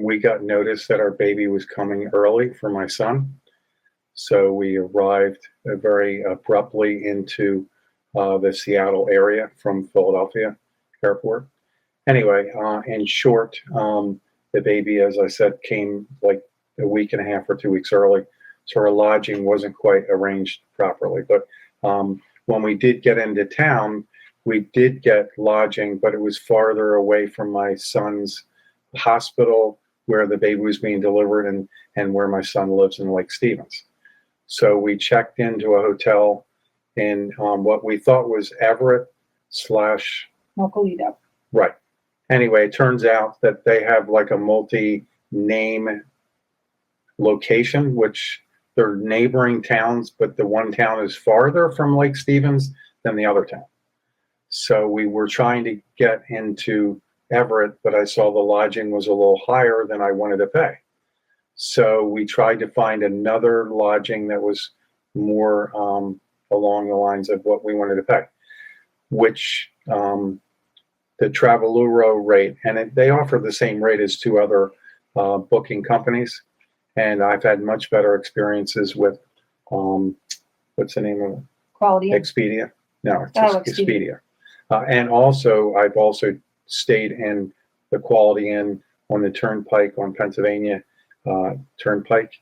we got notice that our baby was coming early for my son. So we arrived very abruptly into the Seattle area from Philadelphia airport. Anyway, in short, the baby, as I said, came like a week and a half or 2 weeks early. So our lodging wasn't quite arranged properly. But when we did get into town, we did get lodging, but it was farther away from my son's hospital where the baby was being delivered and where my son lives in Lake Stevens. So we checked into a hotel in what we thought was Everett / Mocolito. Right. Anyway, it turns out that they have like a multi-name location, which they're neighboring towns, but the one town is farther from Lake Stevens than the other town. So we were trying to get into Everett, but I saw the lodging was a little higher than I wanted to pay. So we tried to find another lodging that was more along the lines of what we wanted to pay, which the Traveluro rate, and they offer the same rate as two other booking companies. And I've had much better experiences with, what's the name of it? Quality Inn. Expedia. No, it's just Expedia. And also, I've also stayed in the Quality Inn on the Turnpike on Pennsylvania Turnpike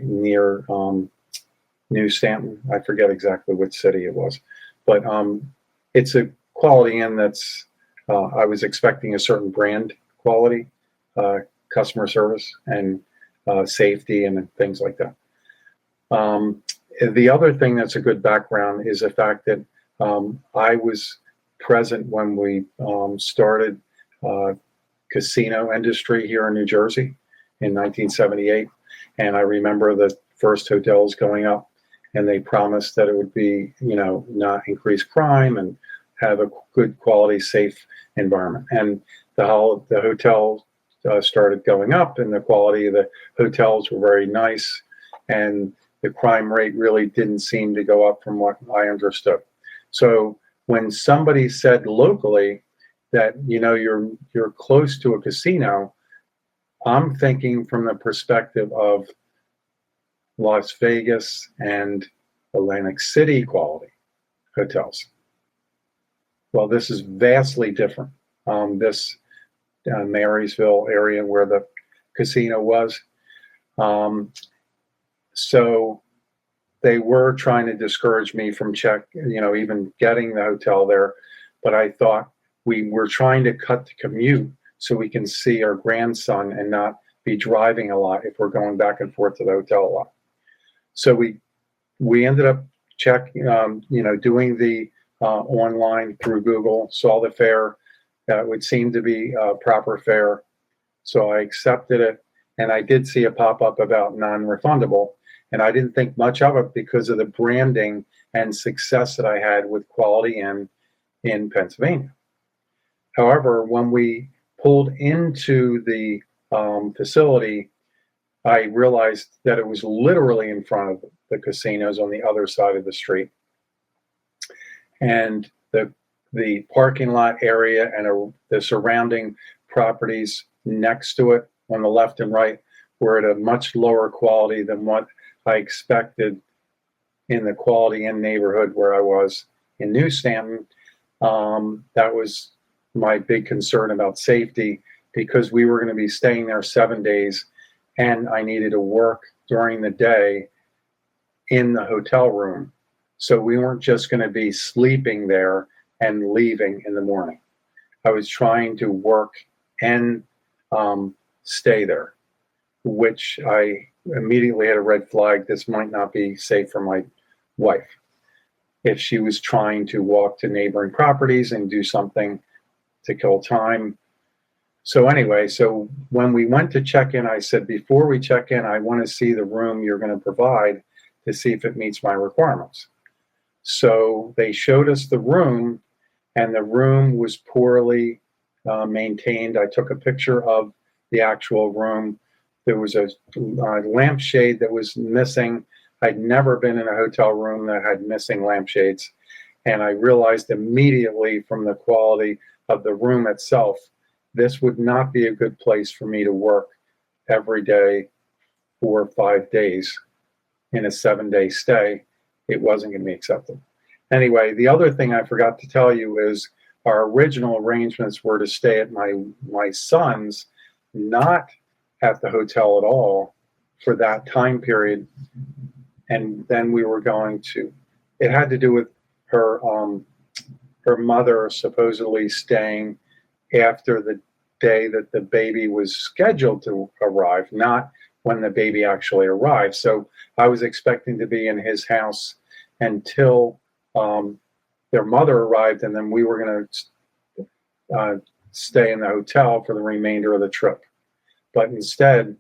near New Stanton. I forget exactly which city it was, but it's a Quality Inn that's, I was expecting a certain brand quality, customer service, and safety and things like that. The other thing that's a good background is the fact that I was present when we started casino industry here in New Jersey in 1978. And I remember the first hotels going up, and they promised that it would be, not increase crime and have a good quality, safe environment. And the hotel started going up, and the quality of the hotels were very nice, and the crime rate really didn't seem to go up from what I understood. So when somebody said locally that you're close to a casino, I'm thinking from the perspective of Las Vegas and Atlantic City quality hotels. Well, this is vastly different. This Marysville area where the casino was. So they were trying to discourage me from even getting the hotel there. But I thought we were trying to cut the commute so we can see our grandson and not be driving a lot if we're going back and forth to the hotel a lot. So we ended up doing the online through Google, saw the fare. It would seem to be a proper fare. So I accepted it, and I did see a pop-up about non-refundable, and I didn't think much of it because of the branding and success that I had with Quality Inn in Pennsylvania. However, when we pulled into the facility, I realized that it was literally in front of the casinos on the other side of the street. And the parking lot area and the surrounding properties next to it on the left and right were at a much lower quality than what I expected in the Quality Inn neighborhood where I was in New Stanton. That was my big concern about safety, because we were going to be staying there 7 days, and I needed to work during the day in the hotel room. So we weren't just going to be sleeping there and leaving in the morning. I was trying to work and stay there, which I immediately had a red flag. This might not be safe for my wife if she was trying to walk to neighboring properties and do something to kill time. So anyway, so when we went to check in, I said, before we check in, I want to see the room you're going to provide to see if it meets my requirements. So they showed us the room, and the room was poorly maintained. I took a picture of the actual room. There was a lampshade that was missing. I'd never been in a hotel room that had missing lampshades. And I realized immediately from the quality of the room itself, this would not be a good place for me to work every day 4 or 5 days in a 7-day stay. It wasn't going to be acceptable. Anyway, the other thing I forgot to tell you is our original arrangements were to stay at my son's, not at the hotel at all for that time period. And then we were going to, it had to do with her her mother supposedly staying after the day that the baby was scheduled to arrive, not when the baby actually arrived. So I was expecting to be in his house until their mother arrived, and then we were going to stay in the hotel for the remainder of the trip. But instead,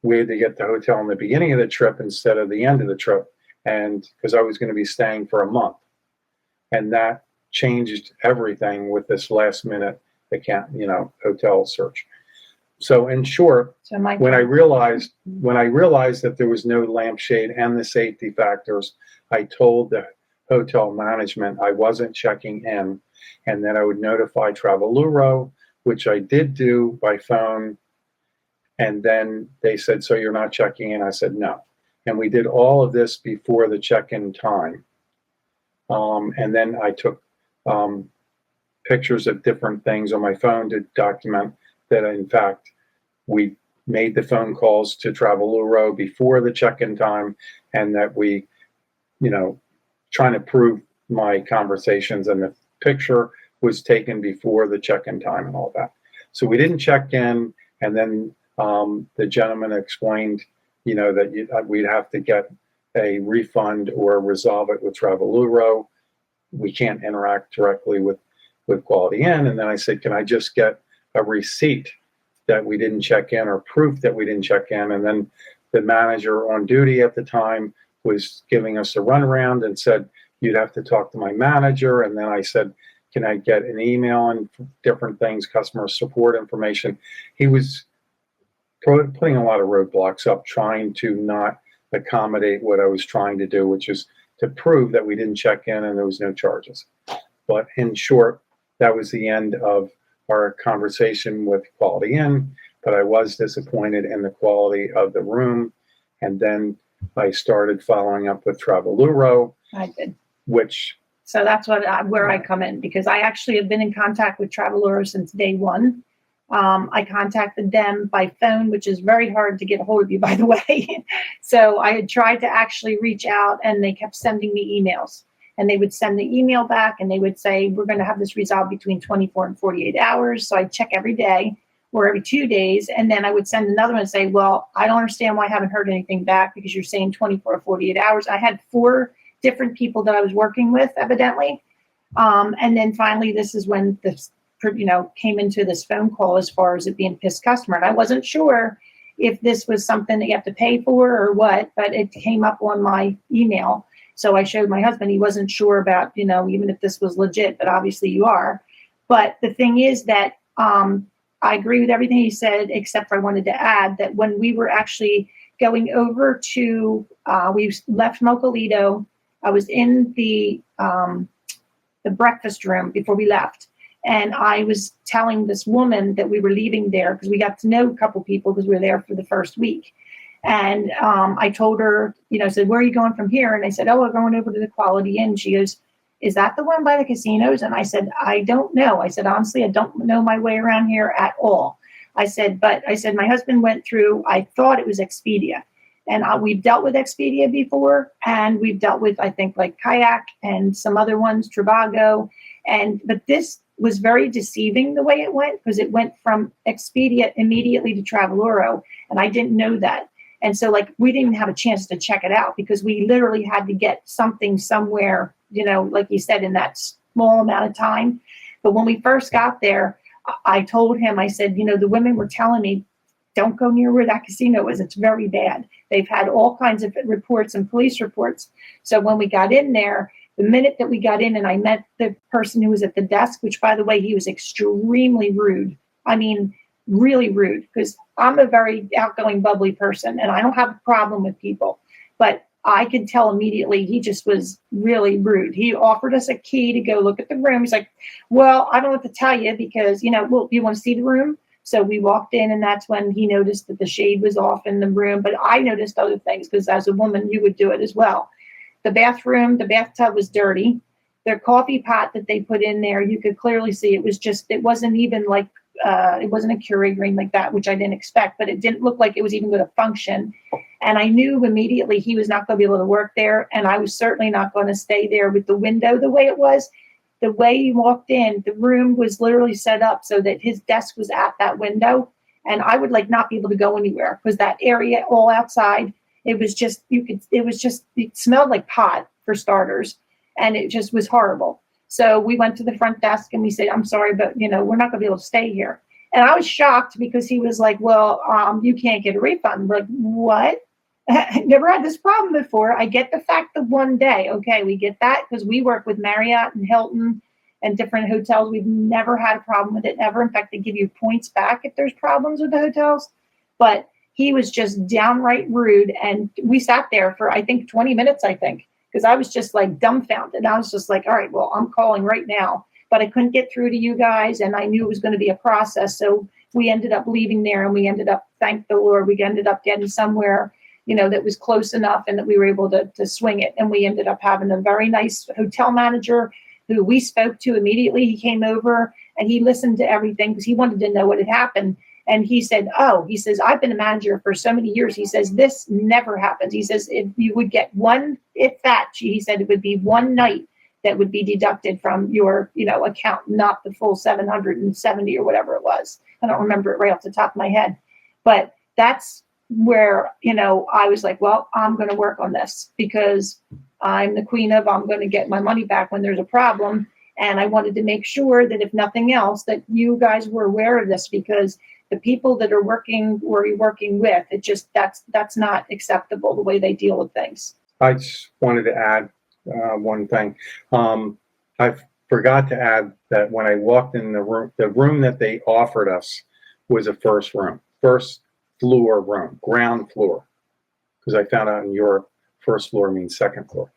we had to get the hotel in the beginning of the trip instead of the end of the trip, and because I was going to be staying for a month. And that changed everything with this last minute hotel search. So in short, when I realized that there was no lampshade and the safety factors, I told the hotel management I wasn't checking in, and then I would notify Traveluro, which I did do by phone. And then they said, "So you're not checking in?" I said, "No." And we did all of this before the check-in time. And then I took pictures of different things on my phone to document that, in fact, we made the phone calls to Traveluro before the check-in time, and that we, trying to prove my conversations, and the picture was taken before the check-in time and all that. So we didn't check in, and then the gentleman explained, that we'd have to get a refund or resolve it with Traveluro. We can't interact directly with Quality Inn. And then I said, "Can I just get a receipt that we didn't check in, or proof that we didn't check in?" And then the manager on duty at the time was giving us a runaround and said, "You'd have to talk to my manager." And then I said, "Can I get an email and different things, customer support information?" He was putting a lot of roadblocks up, trying to not accommodate what I was trying to do, which is to prove that we didn't check in and there was no charges. But in short, that was the end of our conversation with Quality Inn. But I was disappointed in the quality of the room. And then I started following up with Traveluro. I did. So that's where I come in, because I actually have been in contact with Traveluro since day one. I contacted them by phone, which is very hard to get a hold of you, by the way. So I had tried to actually reach out, and they kept sending me emails. And they would send the email back, and they would say, "We're going to have this resolved between 24 and 48 hours. So I'd check every day or every 2 days. And then I would send another one and say, "Well, I don't understand why I haven't heard anything back, because you're saying 24 or 48 hours. I had 4 different people that I was working with, evidently. And then finally, this is when this, came into this phone call as far as it being PissedConsumer. And I wasn't sure if this was something that you have to pay for or what, but it came up on my email. So I showed my husband. He wasn't sure about, even if this was legit, but obviously you are. But the thing is that I agree with everything he said, except for I wanted to add that when we were actually going over to, we left Mocolito, I was in the breakfast room before we left. And I was telling this woman that we were leaving there, because we got to know a couple people because we were there for the first week. And I told her, said, "Where are you going from here?" And I said, "Oh, we're going over to the Quality Inn." She goes, "Is that the one by the casinos?" And I said, "I don't know." I said, "Honestly, I don't know my way around here at all." I said, "My husband went through, I thought it was Expedia. And we've dealt with Expedia before, and we've dealt with, I think, like Kayak and some other ones, Trivago. But this was very deceiving the way it went, because it went from Expedia immediately to Traveluro, and I didn't know that. And so, we didn't even have a chance to check it out, because we literally had to get something somewhere, like you said, in that small amount of time. But when we first got there, I told him, I said, the women were telling me, "Don't go near where that casino is. It's very bad." They've had all kinds of reports and police reports. So when we got in there, the minute that we got in and I met the person who was at the desk, which, by the way, he was extremely rude. I mean, really rude, because I'm a very outgoing, bubbly person, and I don't have a problem with people. But I could tell immediately he just was really rude. He offered us a key to go look at the room. He's like, well, I don't know what to tell you because, well, you want to see the room? So we walked in, and that's when he noticed that the shade was off in the room. But I noticed other things because as a woman, you would do it as well. The bathtub was dirty. Their coffee pot that they put in there, you could clearly see it wasn't even like, it wasn't a Keurig green like that, which I didn't expect, but it didn't look like it was even going to function. And I knew immediately he was not going to be able to work there. And I was certainly not going to stay there with the window the way it was. The way he walked in, the room was literally set up so that his desk was at that window. And I would not be able to go anywhere because that area all outside, it smelled like pot for starters. And it just was horrible. So we went to the front desk and we said, I'm sorry, but we're not going to be able to stay here. And I was shocked because he was like, well, you can't get a refund. We're like, what? I never had this problem before. I get the fact that one day, okay, we get that because we work with Marriott and Hilton and different hotels. We've never had a problem with it ever. In fact, they give you points back if there's problems with the hotels. But he was just downright rude. And we sat there for, I think, 20 minutes, because I was just dumbfounded. I was just like, all right, well, I'm calling right now. But I couldn't get through to you guys, and I knew it was going to be a process. So we ended up leaving there, and we ended up, thank the Lord, we ended up getting somewhere, that was close enough and that we were able to swing it. And we ended up having a very nice hotel manager who we spoke to immediately. He came over, and he listened to everything because he wanted to know what had happened. And he said, I've been a manager for so many years. He says, this never happens. He says, if you would get one, if that, he said it would be one night that would be deducted from your, account, not the full 770 or whatever it was. I don't remember it right off the top of my head. But that's where, I was like, well, I'm going to work on this because I'm the queen of, I'm going to get my money back when there's a problem. And I wanted to make sure that if nothing else, that you guys were aware of this because the people that are working with, it just, that's not acceptable the way they deal with things. I just wanted to add one thing. I forgot to add that when I walked in the room that they offered us was a first floor room, ground floor, because I found out in Europe, first floor means second floor.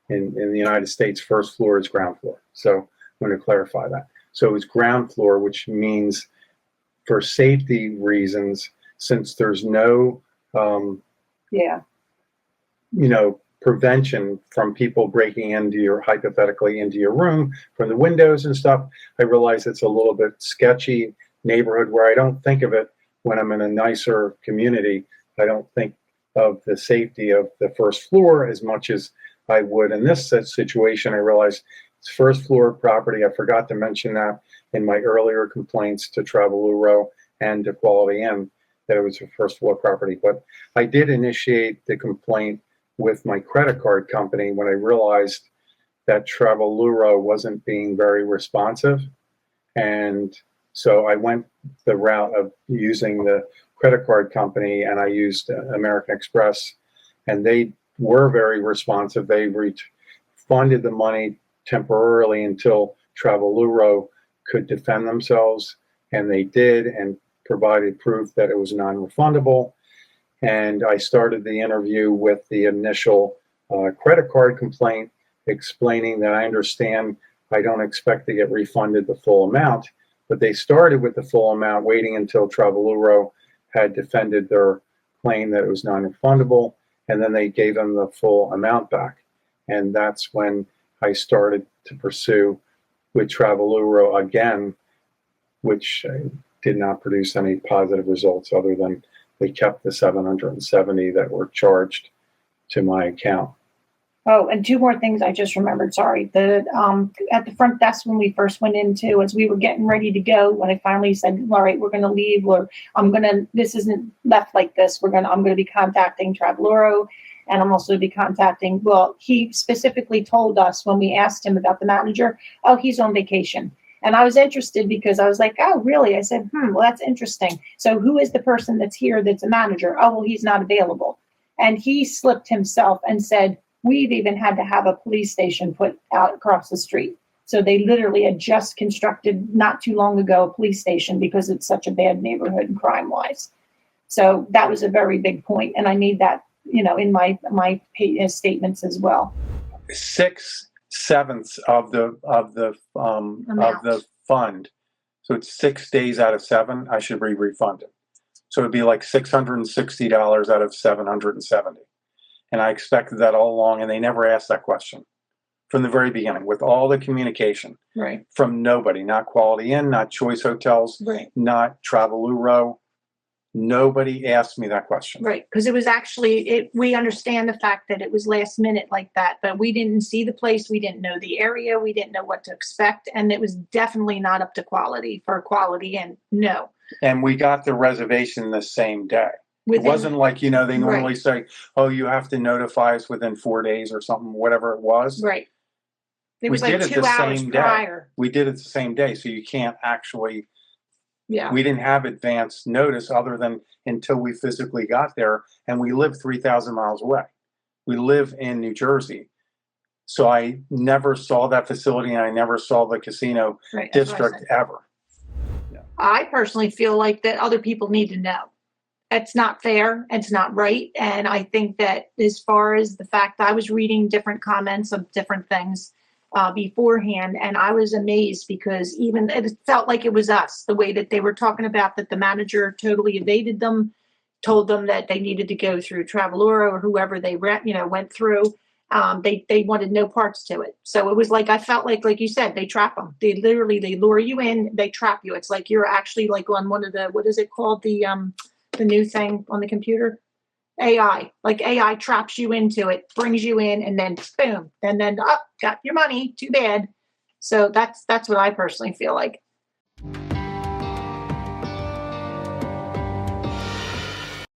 In the United States, first floor is ground floor. So I'm going to clarify that. So it was ground floor, which means for safety reasons, since there's no, prevention from people breaking hypothetically into your room from the windows and stuff, I realize it's a little bit sketchy neighborhood where I don't think of it when I'm in a nicer community. I don't think of the safety of the first floor as much as I would in this situation. I realized it's first floor property. I forgot to mention that in my earlier complaints to Traveluro and to Quality Inn that it was a first floor property. But I did initiate the complaint with my credit card company when I realized that Traveluro wasn't being very responsive. And so I went the route of using the credit card company, and I used American Express, and they were very responsive. They refunded the money temporarily until Traveluro could defend themselves, and they did, and provided proof that it was non-refundable. And I started the interview with the initial credit card complaint, explaining that I understand I don't expect to get refunded the full amount, but they started with the full amount, waiting until Traveluro had defended their claim that it was non-refundable, and then they gave them the full amount back. And that's when I started to pursue with Traveluro again, which did not produce any positive results other than they kept the 770 that were charged to my account. Oh, and two more things I just remembered. Sorry. At the front desk when we first went into, as we were getting ready to go, when I finally said, all right, we're going to leave, or this isn't left like this. I'm going to be contacting Traveluro, and I'm also be contacting, he specifically told us when we asked him about the manager, he's on vacation. And I was interested because I was like, oh, really? I said, well, that's interesting. So who is the person that's here that's a manager? Oh, well, he's not available. And he slipped himself and said, we've even had to have a police station put out across the street. So they literally had just constructed not too long ago a police station because it's such a bad neighborhood and crime-wise. So that was a very big point, and I made that in my statements as well. 6/7 of the fund. So it's 6 days out of 7. I should be refunded. So it'd be like $660 out of 770. And I expected that all along, and they never asked that question from the very beginning, with all the communication Right. from nobody, not Quality Inn, not Choice Hotels, Right. not Traveluro. Nobody asked me that question. Right. Because it was actually, we understand the fact that it was last minute like that, but we didn't see the place. We didn't know the area. We didn't know what to expect. And it was definitely not up to quality for Quality Inn. No. And we got the reservation the same day. It wasn't like, they normally say, oh, you have to notify us within 4 days or something, whatever it was. Right. It We was like did it 2 the hours same day. prior. We did it the same day. So you can't actually, Yeah. we didn't have advance notice other than until we physically got there. And we live 3,000 miles away. We live in New Jersey. So I never saw that facility, and I never saw the casino Right. That's what I district said. ever. I personally feel like that other people need to know. It's not fair. It's not right. And I think that as far as the fact I was reading different comments of different things beforehand, and I was amazed because even it felt like it was us, the way that they were talking about that the manager totally evaded them, told them that they needed to go through Traveluro or whoever they went through. They wanted no parts to it. So it was like, I felt like you said, they trap them. They lure you in, they trap you. It's like you're actually like on one of the, what is it called? The new thing on the computer, AI, like AI traps you into it, brings you in, and then boom, and then got your money. Too bad. So that's what I personally feel like.